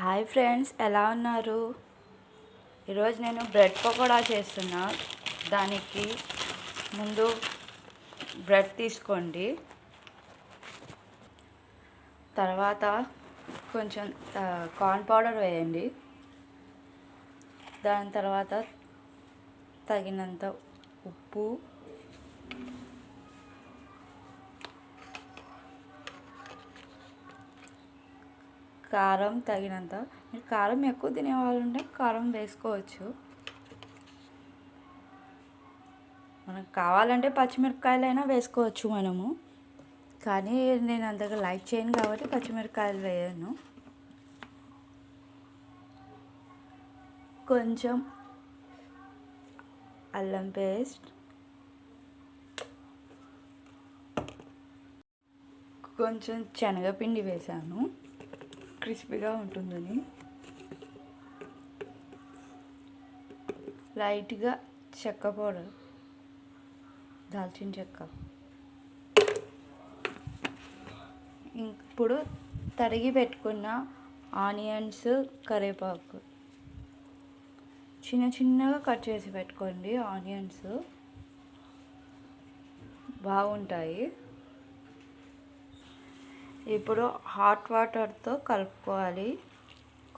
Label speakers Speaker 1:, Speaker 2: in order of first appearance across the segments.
Speaker 1: Hi friends, ఎలా ఉన్నారు? ఈరోజు నేను బ్రెడ్ పకోడా చేస్తున్నా. దానికి ముందు బ్రెడ్ తీసుకోండి. తర్వాత కొంచెం కార్న్ పౌడర్ వేయండి. దాని తర్వాత తగినంత ఉప్పు, కారం తగినంత. మీరు కారం ఎక్కువ తినేవాళ్ళు ఉంటే కారం వేసుకోవచ్చు. మనకు కావాలంటే పచ్చిమిరపకాయలైనా వేసుకోవచ్చు మనము, కానీ నేను అంతగా లైక్ చేయను కాబట్టి పచ్చిమిరపకాయలు వేయను. కొంచెం అల్లం పేస్ట్, కొంచెం శనగపిండి వేసాను క్రిస్పీగా ఉంటుందని. లైట్గా చెక్క పౌడర్, దాల్చిన చెక్క. ఇప్పుడు తరిగి పెట్టుకున్న ఆనియన్స్, కరివేపాకు చిన్న చిన్నగా కట్ చేసి పెట్టుకోండి. ఆనియన్స్ బాగుంటాయి. ఇప్పుడు హాట్ వాటర్తో కలుపుకోవాలి.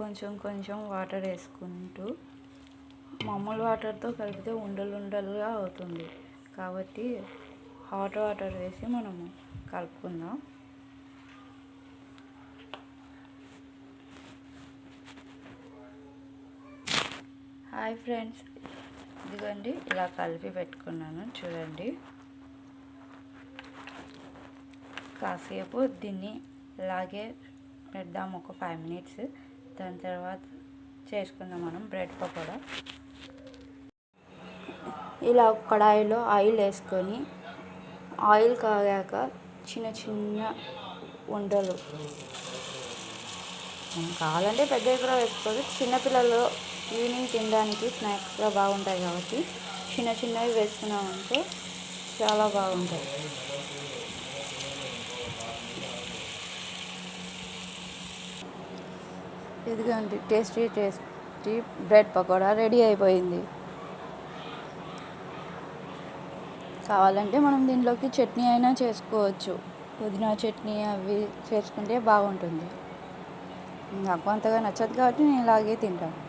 Speaker 1: కొంచెం కొంచెం వాటర్ వేసుకుంటూ. మామూలు వాటర్తో కలిపితే ఉండలుగా అవుతుంది కాబట్టి హాట్ వాటర్ వేసి మనము కలుపుకుందాం. హాయ్ ఫ్రెండ్స్, ఇదిగోండి ఇలా కలిపి పెట్టుకున్నాను చూడండి. కాసేపు దీన్ని ఇలాగే పెడదాం, ఒక 5 minutes. దాని తర్వాత చేసుకుందాం మనం బ్రెడ్ పకోడా. ఇలా కడాయిలో ఆయిల్ వేసుకొని, ఆయిల్ కాగాక చిన్న చిన్న ఉండలు, కావాలంటే పెద్దవి కూడా వేసుకోవచ్చు. చిన్నపిల్లలు ఈవినింగ్ తినడానికి స్నాక్స్గా బాగుంటాయి కాబట్టి చిన్న చిన్నవి వేసుకున్నామంటే చాలా బాగుంటాయి. ఇదిగోండి టేస్టీ బ్రెడ్ పకోడా రెడీ అయిపోయింది. కావాలంటే మనం దీంట్లోకి చట్నీ అయినా చేసుకోవచ్చు. పుదీనా చట్నీ అవి చేసుకుంటే బాగుంటుంది. నాకు అంతగా నచ్చదు కాబట్టి నేను ఇలాగే తింటాను.